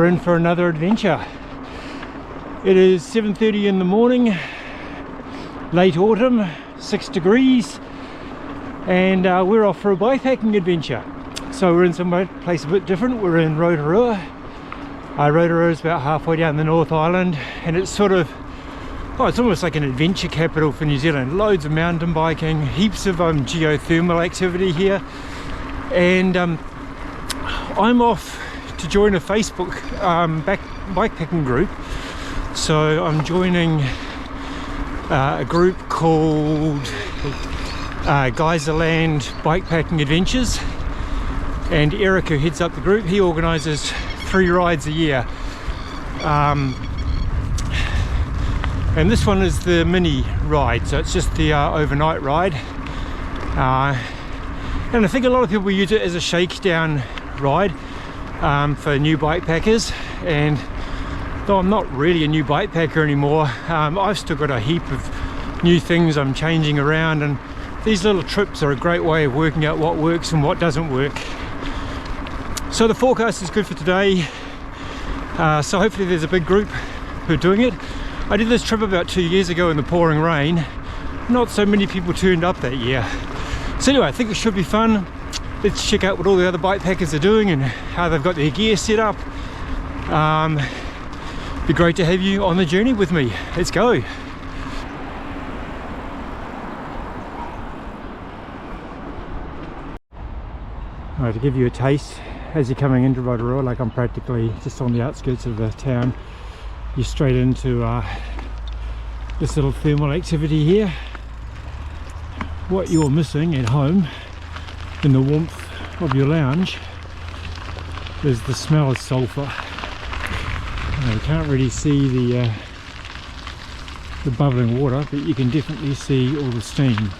we're in for another adventure. It is 7:30 in the morning, late autumn, 6 degrees, and we're off for a bikepacking adventure. So we're in some place a bit different. We're in Rotorua. Rotorua is about halfway down the North Island, and it's sort of, it's almost like an adventure capital for New Zealand. Loads of mountain biking, heaps of geothermal activity here, and I'm off to join a Facebook bikepacking group. So I'm joining a group called Geyserland Bikepacking Adventures, and Eric, who heads up the group, he organises 3 rides a year, and this one is the mini ride, so it's just the overnight ride, and I think a lot of people use it as a shakedown ride for new bikepackers. And though I'm not really a new bikepacker anymore, I've still got a heap of new things I'm changing around, and these little trips are a great way of working out what works and what doesn't work. So the forecast is good for today, so hopefully there's a big group who are doing it. I did this trip about 2 years ago in the pouring rain. Not so many people turned up that year. So anyway, I think it should be fun. Let's check out what all the other bikepackers are doing and how they've got their gear set up. Be great to have you on the journey with me. Let's go. All right, to give you a taste, as you're coming into Rotorua, like I'm practically just on the outskirts of the town, you're straight into this little thermal activity here. What you're missing at home in the warmth of your lounge is the smell of sulphur. You can't really see the bubbling water, but you can definitely see all the steam.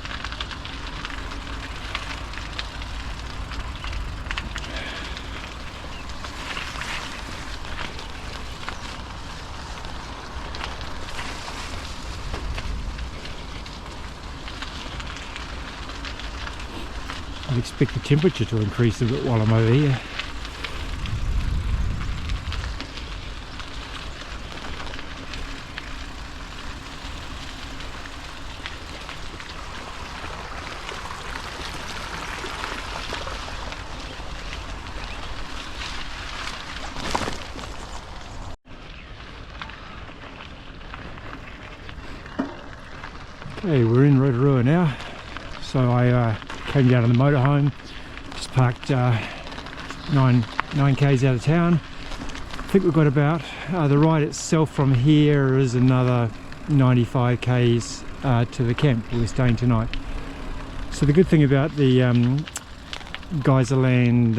I'd expect the temperature to increase a bit while I'm over here. Okay, we're in Rotorua now. So I came down to the motorhome, just parked 9 k's out of town. I think we've got about, the ride itself from here is another 95 k's to the camp where we're staying tonight. So the good thing about the Geyserland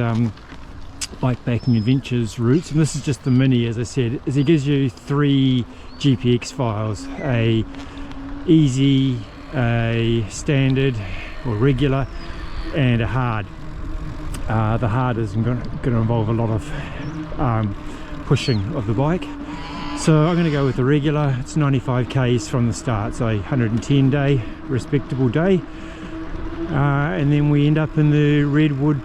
Bikepacking Adventures routes, and this is just the mini as I said, is it gives you 3 GPX files, a easy, a standard or regular, and a hard. The hard is going to involve a lot of pushing of the bike, so I'm going to go with the regular. It's 95 k's from the start, so 110 day, respectable day, and then we end up in the Redwood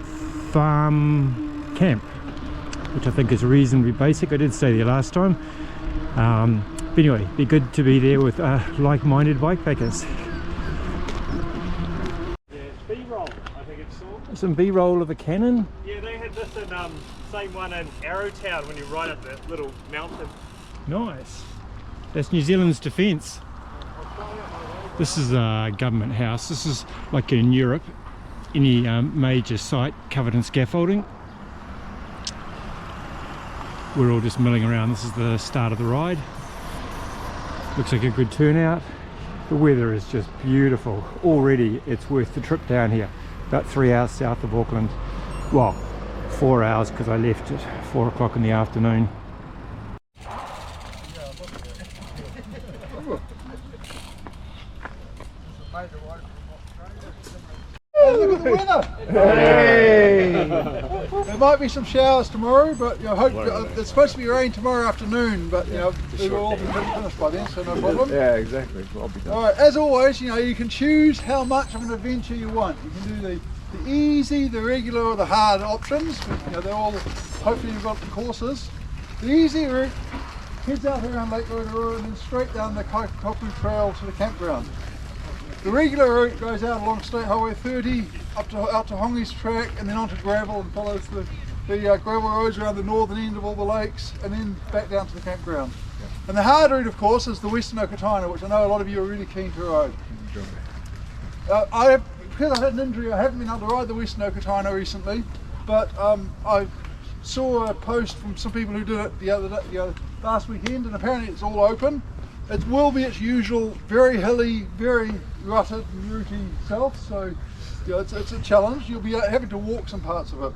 farm camp, which I think is reasonably basic. I did stay there last time, but anyway, be good to be there with like-minded bikepackers. Some B-roll of a cannon. Yeah, they had this in same one in Arrowtown when you ride up that little mountain. Nice. That's New Zealand's defence. This is a government house. This is like in Europe, any major site covered in scaffolding. We're all just milling around. This is the start of the ride. Looks like a good turnout. The weather is just beautiful. Already it's worth the trip down here. About 3 hours south of Auckland. Well, 4 hours because I left at 4 o'clock in the afternoon. Look at the weather! Hey! There might be some showers tomorrow, but hope it's supposed to be rain tomorrow afternoon. But we will all be finished by then, so no problem. Yeah, exactly. I'll be done. All right. As always, you can choose how much of an adventure you want. You can do the easy, the regular, or the hard options. They're all. Hopefully, you've got the courses. The easy route heads out around Lake Rotorua and then straight down the Kaikopu Trail to the campground. The regular route goes out along State Highway 30 out to Hongi's Track and then onto gravel and follows the gravel roads around the northern end of all the lakes and then back down to the campground. And the hard route, of course, is the Western Okataina, which I know a lot of you are really keen to ride. Because I had an injury, I haven't been able to ride the Western Okataina recently, but I saw a post from some people who did it the last weekend, and apparently it's all open. It will be its usual very hilly, very rutted and rooty self, so it's a challenge. You'll be having to walk some parts of it.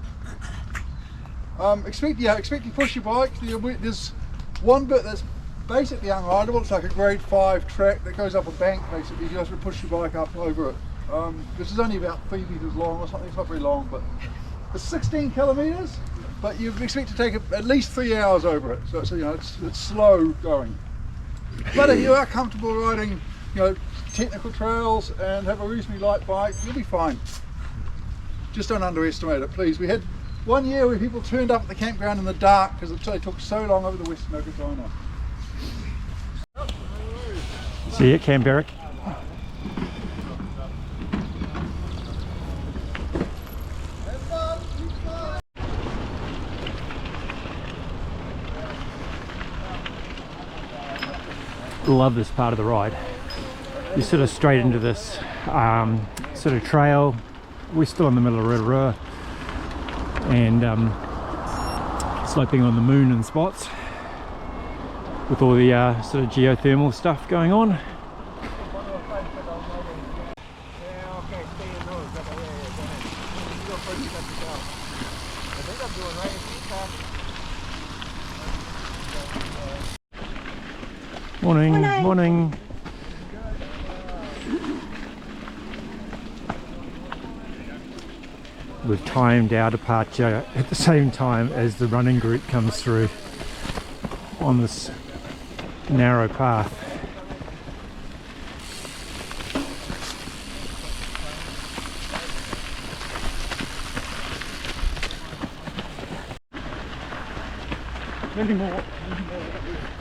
Expect to push your bike. There's one bit that's basically unrideable. It's like a grade 5 track that goes up a bank basically. You have to push your bike up over it. This is only about 3 meters long or something. It's not very long, but it's 16 kilometers. But you expect to take at least 3 hours over it. So it's slow going. But if you are comfortable riding, technical trails and have a reasonably light bike, you'll be fine. Just don't underestimate it, please. We had one year where people turned up at the campground in the dark because it took so long over the Western Okataina. See you, Canberra. Love this part of the ride. You're sort of straight into this sort of trail. We're still in the middle of Rotorua and sloping on the moon in spots with all the sort of geothermal stuff going on. Morning, morning. We've timed our departure at the same time as the running group comes through on this narrow path.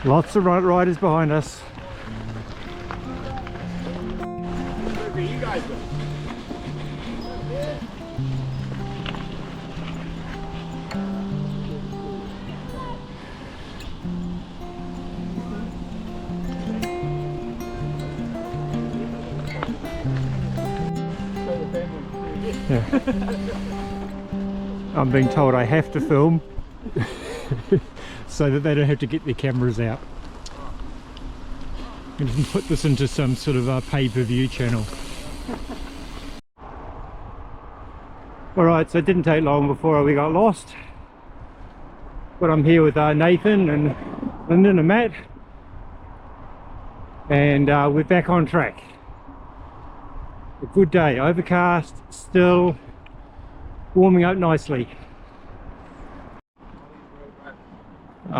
Lots of riders behind us. Where you guys go? Yeah. I'm being told I have to film so that they don't have to get their cameras out. And you can put this into some sort of a pay-per-view channel. Alright, so it didn't take long before we got lost. But I'm here with Nathan and Lyndon and Matt. And we're back on track. A good day, overcast, still warming up nicely.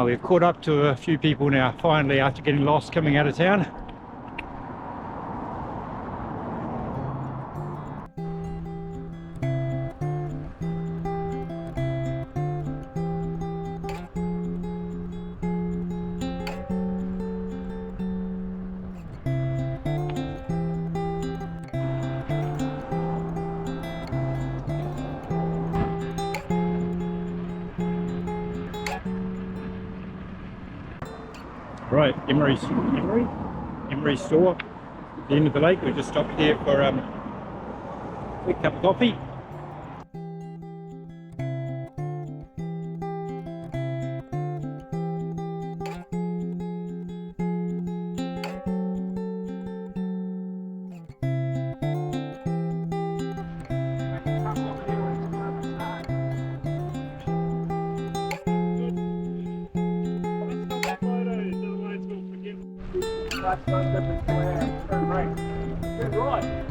We've caught up to a few people now, finally, after getting lost coming out of town. Right, Emery's store at the end of the lake. We just stopped there for a quick cup of coffee.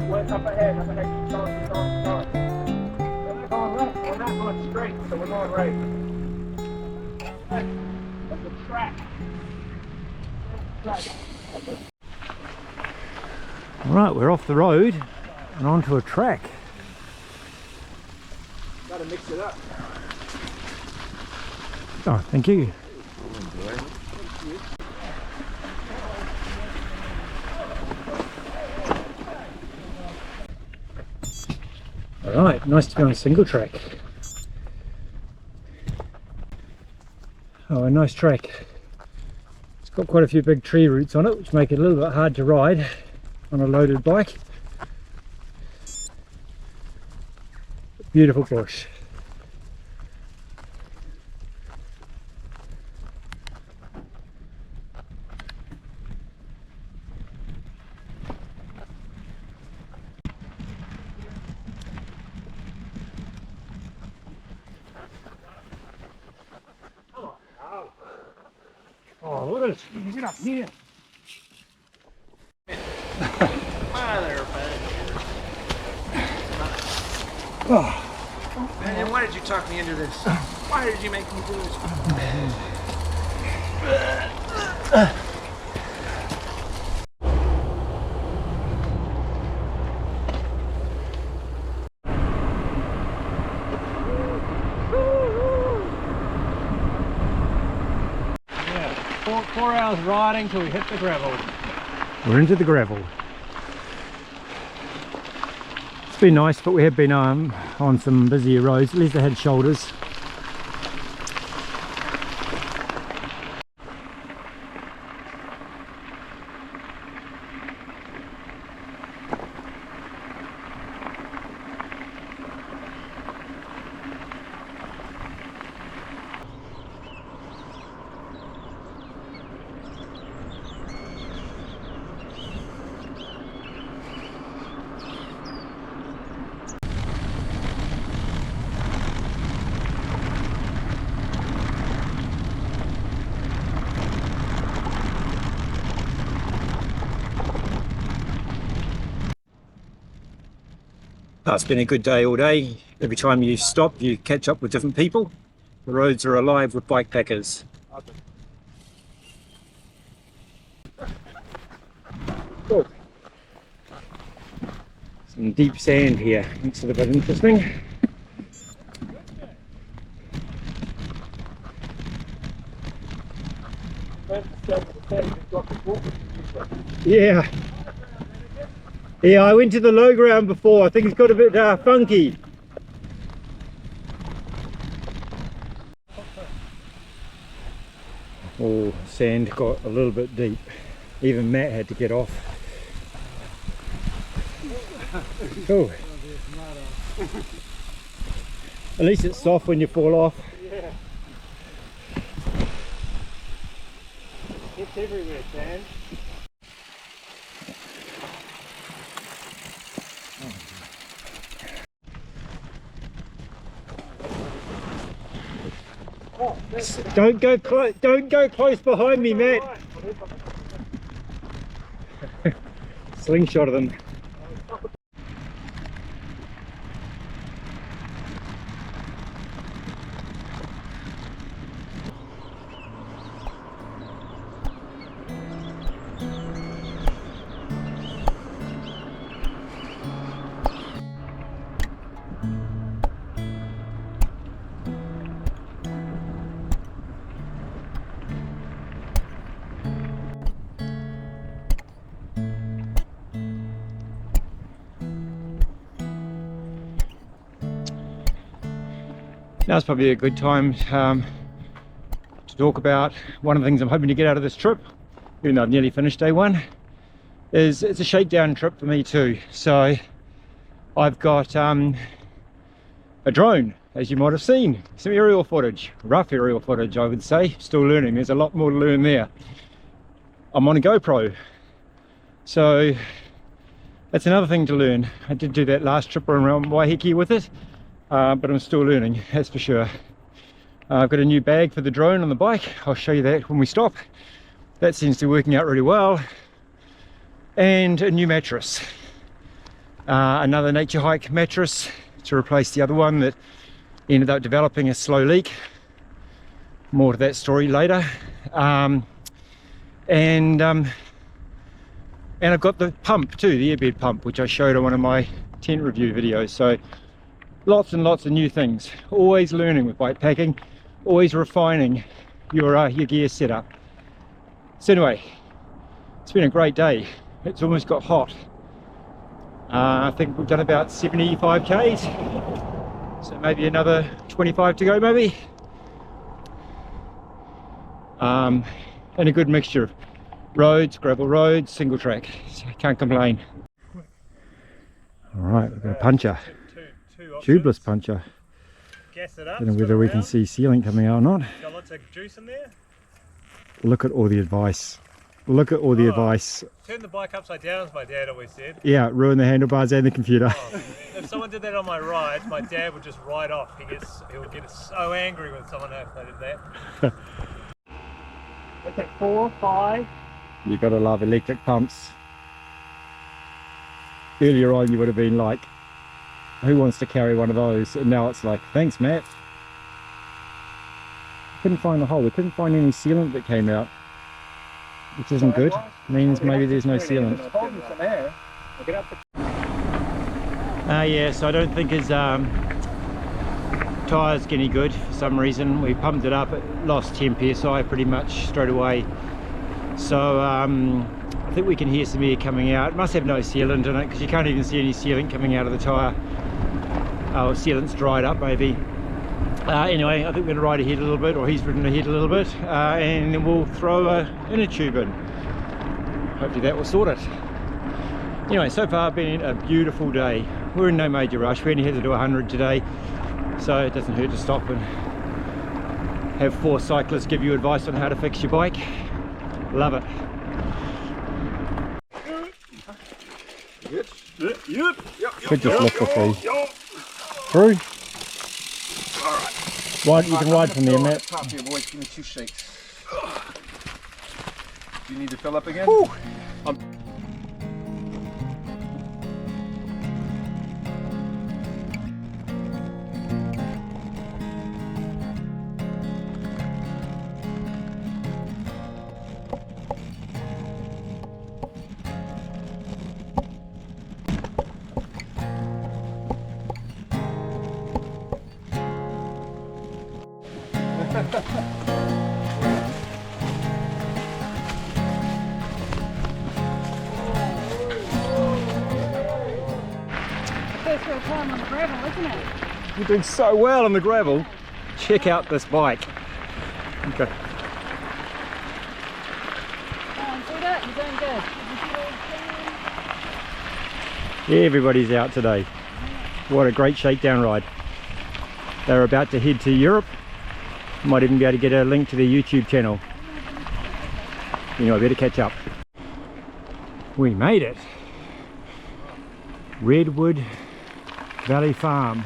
Went up ahead, start. We're going left, we're not going straight, so we're going right. That's a track. Right, we're off the road and onto a track. Gotta mix it up. Oh, thank you. Alright, nice to be on a single track. Oh, a nice track. It's got quite a few big tree roots on it, which make it a little bit hard to ride on a loaded bike. Beautiful bush. Oh, look at it. Get up here. Man, why did you talk me into this? Why did you make me do this? Yeah, 4 hours riding till we hit the gravel. We're into the gravel. It's been nice, but we have been on some busier roads. At least they had shoulders. It's been a good day all day. Every time you stop, you catch up with different people. The roads are alive with bikepackers. Oh. Some deep sand here, makes it a bit interesting. Yeah. Yeah, I went to the low ground before. I think it's got a bit funky. Oh, sand got a little bit deep. Even Matt had to get off. Oh. At least it's soft when you fall off. Yeah. It's everywhere, sand. Don't go close behind me, Matt. Slingshot of them. Now's probably a good time to talk about one of the things I'm hoping to get out of this trip, even though I've nearly finished day one, is it's a shakedown trip for me too. So I've got a drone, as you might have seen, some aerial footage, rough aerial footage I would say, still learning, there's a lot more to learn there. I'm on a GoPro, so that's another thing to learn. I did do that last trip around Waiheke with it. But I'm still learning, that's for sure. I've got a new bag for the drone on the bike. I'll show you that when we stop. That seems to be working out really well. And a new mattress. Another nature hike mattress to replace the other one that ended up developing a slow leak. More to that story later. And I've got the pump too, the airbed pump, which I showed on one of my tent review videos. So lots and lots of new things, always learning with bike packing, always refining your gear setup. So anyway, it's been a great day. It's almost got hot. I think we've done about 75 k's, so maybe another 25 to go maybe. And a good mixture of roads, gravel roads, single track, so I can't complain. Alright, we've got a puncher, tubeless puncher. Gas it up. Don't know whether we can see sealant coming out or not. Got lots of juice in there. Look at all the advice. Look at all the advice. Turn the bike upside down, as my dad always said. Yeah, ruin the handlebars and the computer. Oh, if someone did that on my rides, my dad would just ride off. He would get so angry when someone else did that. What's that, 4, 5? You gotta love electric pumps. Earlier on you would have been like, who wants to carry one of those? And now it's like, thanks Matt. Couldn't find the hole. We couldn't find any sealant that came out, which isn't good. Means maybe there's no sealant. Yeah, so I don't think his tyres any good for some reason. We pumped it up, it lost 10 psi pretty much straight away. So I think we can hear some air coming out. It must have no sealant in it because you can't even see any sealant coming out of the tyre. Oh, sealant's dried up maybe. Anyway, I think we're going to ride ahead a little bit, or he's ridden ahead a little bit, and then we'll throw an inner tube in. Hopefully that will sort it. Anyway, so far been a beautiful day. We're in no major rush. We only had to do 100 today, so it doesn't hurt to stop and have 4 cyclists give you advice on how to fix your bike. Love it. Yep. Could just lift the thing through. Right, you can ride from there, Matt. Top here, boys. Give me 2 shakes. Do you need to fill up again? First real time on the gravel, isn't it? You're doing so well on the gravel. Check out this bike. Okay. See that? You're doing good. Everybody's out today. What a great shakedown ride. They're about to head to Europe. Might even be able to get a link to their YouTube channel. You know, I better catch up. We made it. Redwood Valley Farm.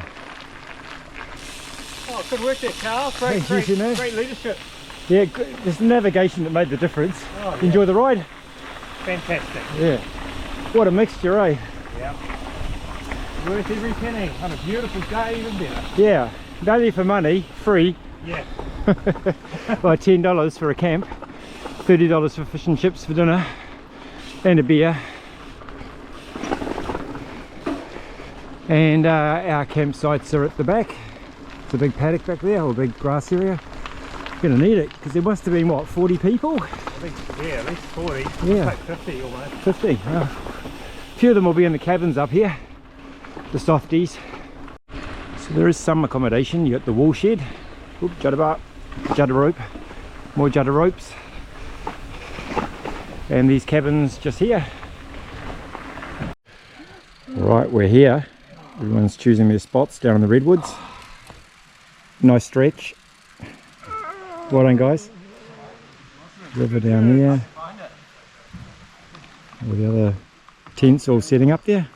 Oh, good work there, Carl. Great leadership. Yeah, good. It's the navigation that made the difference. Oh, yeah. Enjoy the ride? Fantastic. Yeah. What a mixture, eh? Yeah. Worth every penny. On a beautiful day, even better. Yeah. Value for money, free. Yeah. Well, $10 for a camp, $30 for fish and chips for dinner, and a beer. And our campsites are at the back. It's a big paddock back there, or a big grass area. Gonna need it because there must have been what, 40 people? I think, yeah, at least 40. Yeah. Like 50 almost. 50. A few of them will be in the cabins up here, the softies. So there is some accommodation. You got the wool shed. Oop, judder rope, more judder ropes, and these cabins just here. Right, we're here. Everyone's choosing their spots down in the redwoods. Nice stretch. Well done, guys. River down there. All the other tents all setting up there.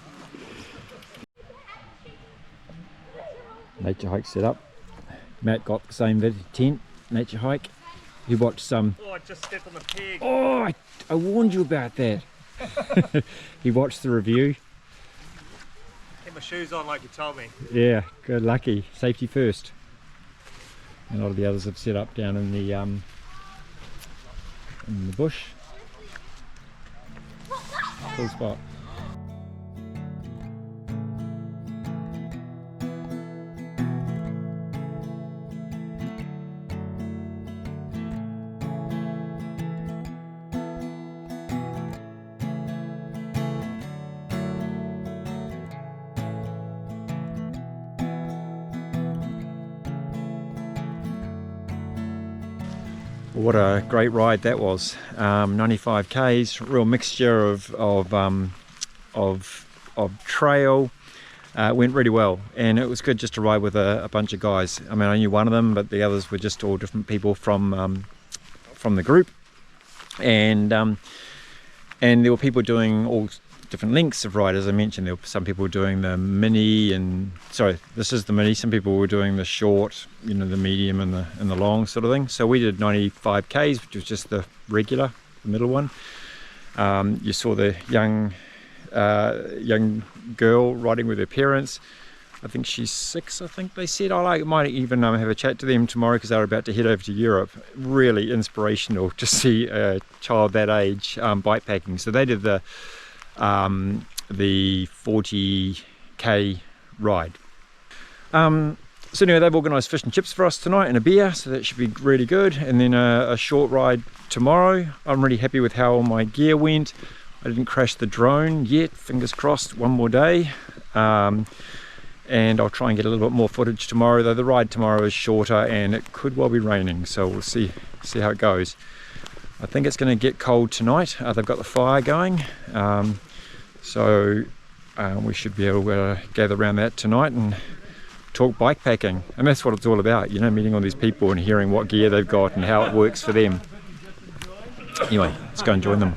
Nature hike set up. Matt got the same tent, nature hike. He watched some. Oh, I just stepped on the peg. Oh, I warned you about that. He watched the review. Get my shoes on like you told me. Yeah, good, lucky. Safety first. And a lot of the others have set up down in the bush. Cool spot. What a great ride that was. 95 k's, real mixture of trail. Went really well, and it was good just to ride with a bunch of guys. I mean, I knew one of them, but the others were just all different people from the group, and there were people doing all different lengths of ride. As I mentioned, there were some people doing the mini, and sorry, this is the mini. Some people were doing the short, you know, the medium and the long sort of thing. So we did 95 k's, which was just the regular, the middle one. You saw the young girl riding with her parents. I think she's 6, I think they said. I might even have a chat to them tomorrow because they're about to head over to Europe. Really inspirational to see a child that age bikepacking. So they did the 40k ride. So anyway, they've organised fish and chips for us tonight and a beer, so that should be really good. And then a short ride tomorrow. I'm really happy with how all my gear went. I didn't crash the drone yet, fingers crossed, one more day. And I'll try and get a little bit more footage tomorrow, though the ride tomorrow is shorter and it could well be raining, so we'll see how it goes. I think it's going to get cold tonight. They've got the fire going, so we should be able to gather around that tonight and talk bikepacking. And that's what it's all about, you know, meeting all these people and hearing what gear they've got and how it works for them. Anyway, let's go and join them.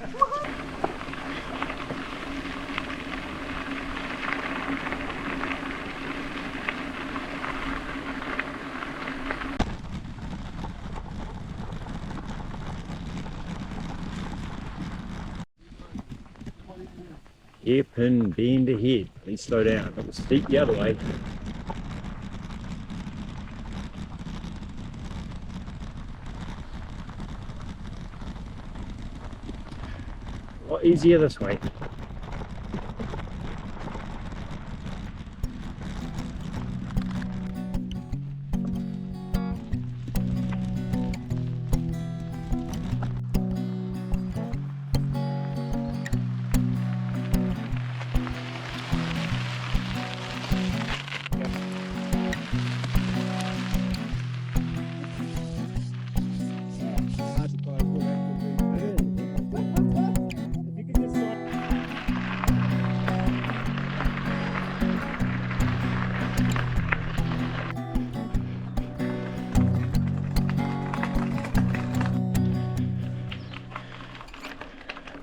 Hairpin bend ahead. Please slow down. It was steep the other way. A lot easier this way.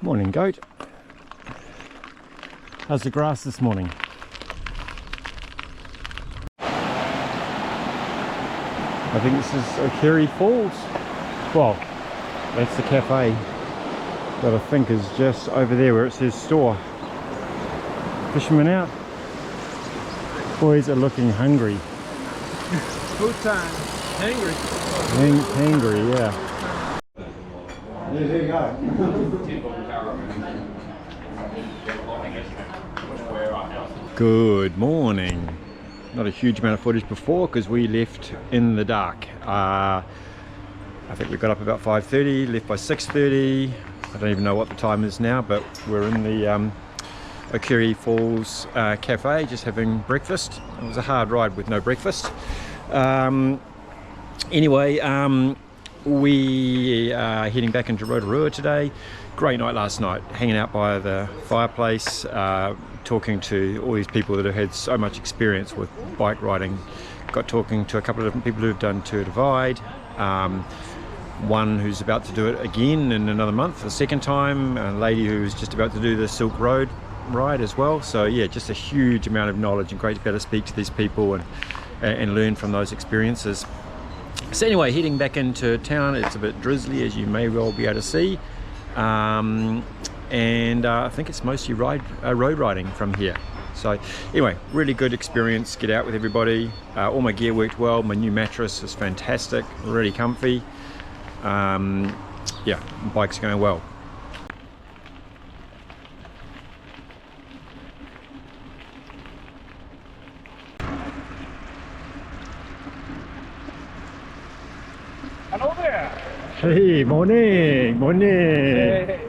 Morning, goat. How's the grass this morning? I think this is O'Kerry Falls. Well, that's the cafe that I think is just over there where it says store. Fishermen out. Boys are looking hungry. Food time. Hangry. Hangry, yeah. There you go. Good morning. Not a huge amount of footage before because we left in the dark. I think we got up about 5:30, left by 6:30. I don't even know what the time is now, but we're in the O'Kerry Falls cafe just having breakfast. It was a hard ride with no breakfast. Anyway, we are heading back into Rotorua today. Great night last night, hanging out by the fireplace, talking to all these people that have had so much experience with bike riding. Got talking to a couple of different people who've done Tour Divide, one who's about to do it again in another month, the second time, a lady who's just about to do the Silk Road ride as well. So yeah, just a huge amount of knowledge and great to be able to speak to these people and learn from those experiences. So anyway, heading back into town. It's a bit drizzly, as you may well be able to see, and I think it's mostly road riding from here. So anyway, really good experience. Get out with everybody. All my gear worked well. My new mattress is fantastic, really comfy. Yeah, bike's going well. Hello there. Hey, morning, morning. Hey.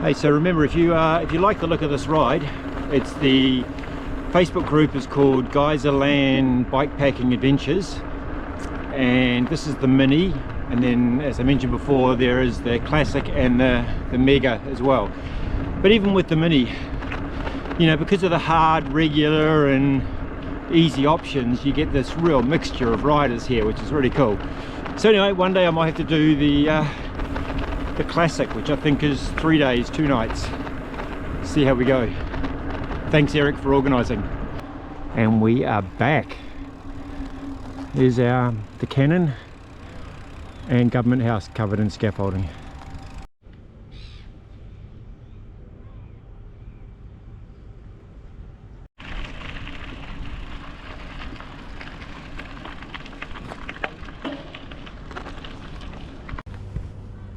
Hey, so remember, if you like the look of this ride, it's the Facebook group is called Geyserland Bikepacking Adventures, and this is the mini, and then as I mentioned before there is the classic and the mega as well. But even with the mini, you know, because of the hard, regular and easy options, you get this real mixture of riders here, which is really cool. So anyway, one day I might have to do the classic, which I think is 3 days 2 nights. See how we go. Thanks Eric for organising. And we are back. There's the cannon and government house covered in scaffolding.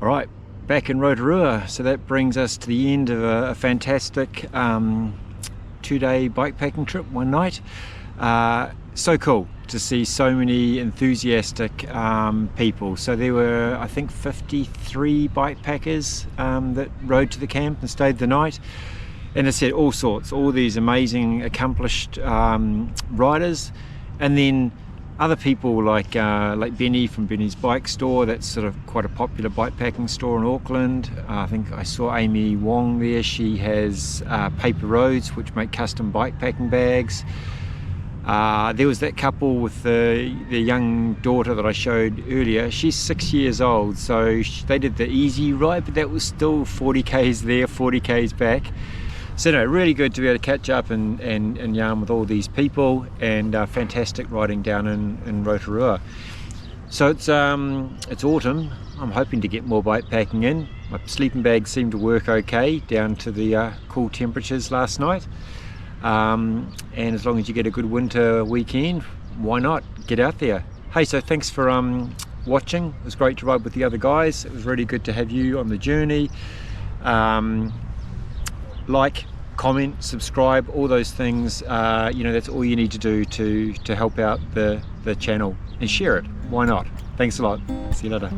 All right, back in Rotorua, so that brings us to the end of a fantastic 2-day bikepacking trip, 1 night. So cool to see so many enthusiastic people. So there were, I think, 53 bikepackers that rode to the camp and stayed the night. And as I said, all sorts, all these amazing accomplished riders, and then other people like Benny from Benny's Bike Store. That's sort of quite a popular bikepacking store in Auckland. I think I saw Amy Wong there. She has Paper Roads, which make custom bikepacking bags. There was that couple with the young daughter that I showed earlier. She's 6 years old, so they did the easy ride, but that was still 40 k's there, 40 k's back. So no, really good to be able to catch up and yarn with all these people, and fantastic riding down in Roturua. So it's autumn. I'm hoping to get more bikepacking in. My sleeping bags seemed to work okay down to the cool temperatures last night. And as long as you get a good winter weekend, why not get out there? Hey, so thanks for watching. It was great to ride with the other guys. It was really good to have you on the journey. Like, comment, subscribe, all those things. You know, that's all you need to do to help out the channel, and share it. Why not? Thanks a lot. See you later.